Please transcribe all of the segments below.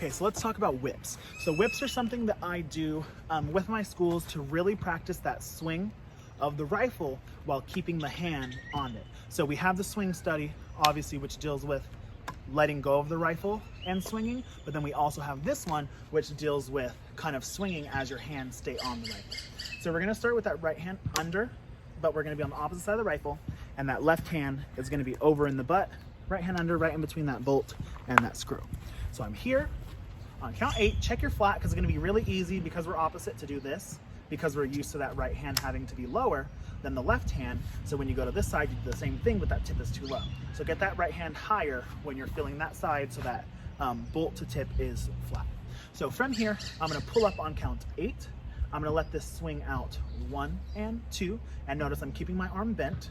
Okay, so let's talk about whips. So whips are something that I do with my schools to really practice that swing of the rifle while keeping the hand on it. So we have the swing study, obviously, which deals with letting go of the rifle and swinging, but then we also have this one, which deals with kind of swinging as your hands stay on the rifle. So we're gonna start with that right hand under, but we're gonna be on the opposite side of the rifle, and that left hand is gonna be over in the butt, right hand under, right in between that bolt and that screw. So I'm here, on count 8, check your flat, because it's gonna be really easy because we're opposite to do this, because we're used to that right hand having to be lower than the left hand. So when you go to this side, you do the same thing, but that tip is too low. So get that right hand higher when you're feeling that side so that bolt to tip is flat. So from here, I'm gonna pull up on count 8. I'm gonna let this swing out 1 and 2, and notice I'm keeping my arm bent,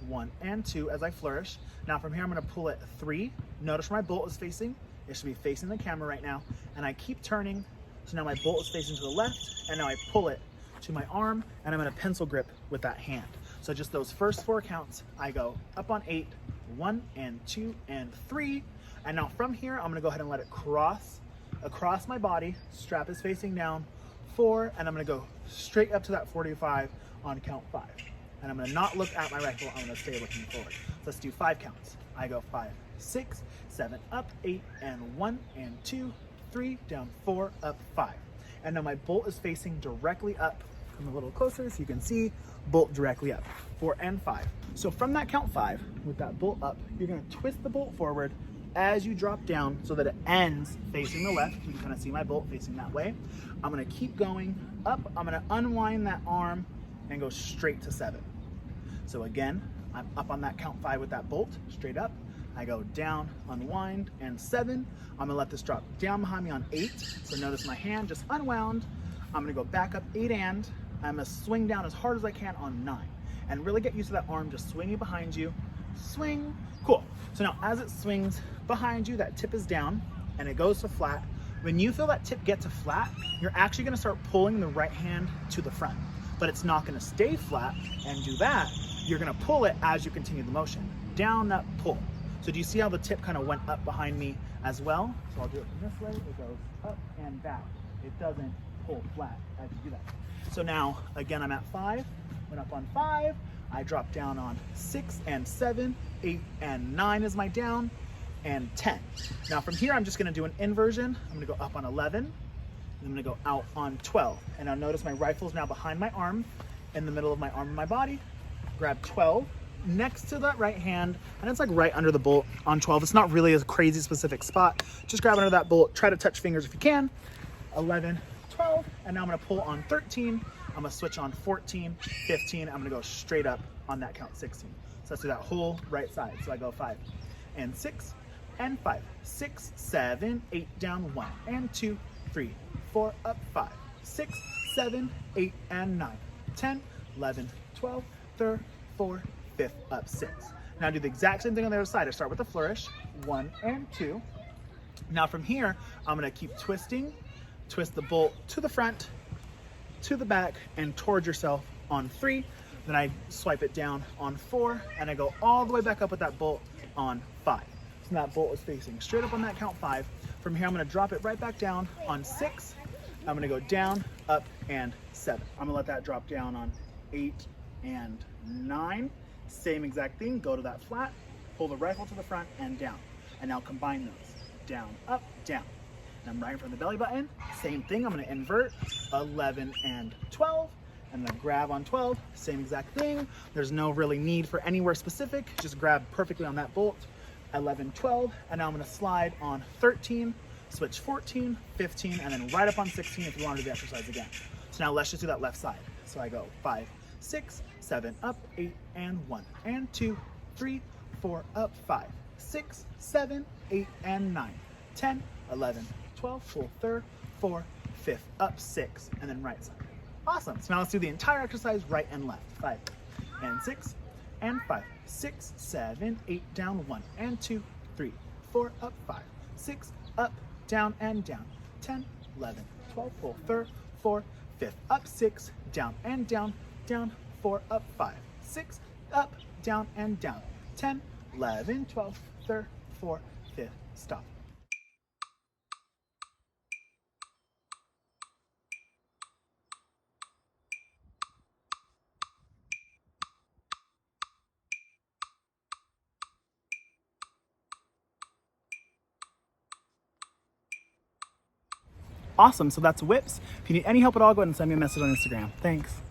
1 and 2 as I flourish. Now from here, I'm gonna pull it 3. Notice where my bolt is facing. It should be facing the camera right now. And I keep turning, so now my bolt is facing to the left, and now I pull it to my arm, and I'm gonna pencil grip with that hand. So just those first 4 counts, I go up on 8, 1 and 2 and 3. And now from here, I'm gonna go ahead and let it cross across my body. Strap is facing down, 4, and I'm gonna go straight up to that 45 on count 5. And I'm gonna not look at my rifle, I'm gonna stay looking forward. So let's do 5 counts. I go 5, 6, 7, up, 8, and 1 and 2, 3, down, 4, up, 5. And now my bolt is facing directly up. Come a little closer so you can see, bolt directly up, 4 and 5. So from that count 5, with that bolt up, you're gonna twist the bolt forward as you drop down so that it ends facing the left. You can kind of see my bolt facing that way. I'm gonna keep going up. I'm gonna unwind that arm and go straight to 7. So again, I'm up on that count 5 with that bolt, straight up. I go down, unwind, and 7. I'm gonna let this drop down behind me on 8. So notice my hand just unwound. I'm gonna go back up 8 and I'm gonna swing down as hard as I can on 9. And really get used to that arm just swinging behind you. Swing, cool. So now as it swings behind you, that tip is down and it goes to flat. When you feel that tip get to flat, you're actually gonna start pulling the right hand to the front, but it's not gonna stay flat and do that. You're gonna pull it as you continue the motion. Down, up, pull. So do you see how the tip kind of went up behind me as well? So I'll do it from this way, it goes up and down. It doesn't pull flat as you do that. So now, again, I'm at 5, went up on 5, I drop down on 6 and 7, 8 and 9 is my down, and 10. Now from here, I'm just gonna do an inversion. I'm gonna go up on 11, and I'm gonna go out on 12. And now notice my rifle's now behind my arm, in the middle of my arm and my body. Grab 12, next to that right hand, and it's like right under the bolt on 12. It's not really a crazy specific spot. Just grab under that bolt, try to touch fingers if you can. 11, 12, and now I'm gonna pull on 13. I'm gonna switch on 14, 15. I'm gonna go straight up on that count 16. So let's do that whole right side. So I go 5 and 6 and 5, 6, 7, 8, down, 1 and 2, 3, 4, up, 5, 6, 7, 8, and 9, 10, 11, 12, 13, 4, 5th, up, 6. Now do the exact same thing on the other side. I start with a flourish, 1 and 2. Now from here, I'm gonna keep twisting, twist the bolt to the front, to the back, and towards yourself on 3. Then I swipe it down on 4, and I go all the way back up with that bolt on 5. So that bolt is facing straight up on that count 5. From here, I'm gonna drop it right back down on 6. I'm gonna go down, up, and 7. I'm gonna let that drop down on 8 and 9. Same exact thing, go to that flat, pull the rifle to the front and down. And now combine those, down, up, down. And I'm right from the belly button, same thing, I'm gonna invert, 11 and 12. And then grab on 12, same exact thing. There's no really need for anywhere specific, just grab perfectly on that bolt. 11, 12, and now I'm gonna slide on 13, switch 14, 15, and then right up on 16 if you wanna do the exercise again. So now let's just do that left side. So I go 5, 6, 7, up, 8, and 1, and 2, 3, 4, up, 5, 6, 7, 8, and 9, 10, 11, 12, full third, 4, 5th, up, 6, and then right side. Awesome, so now let's do the entire exercise right and left. 5 and 6 and 5, 6, 7, 8, down, 1 and 2, 3, 4, up, 5, 6, up, down, and down, 10, 11, 12, full third, 4, 5th, up, 6, down, and down, down, 4, up, 5, 6, up, down, and down, 10, 11, 12, third, 4, 5th, stop. Awesome, so that's whips. If you need any help at all, go ahead and send me a message on Instagram. Thanks.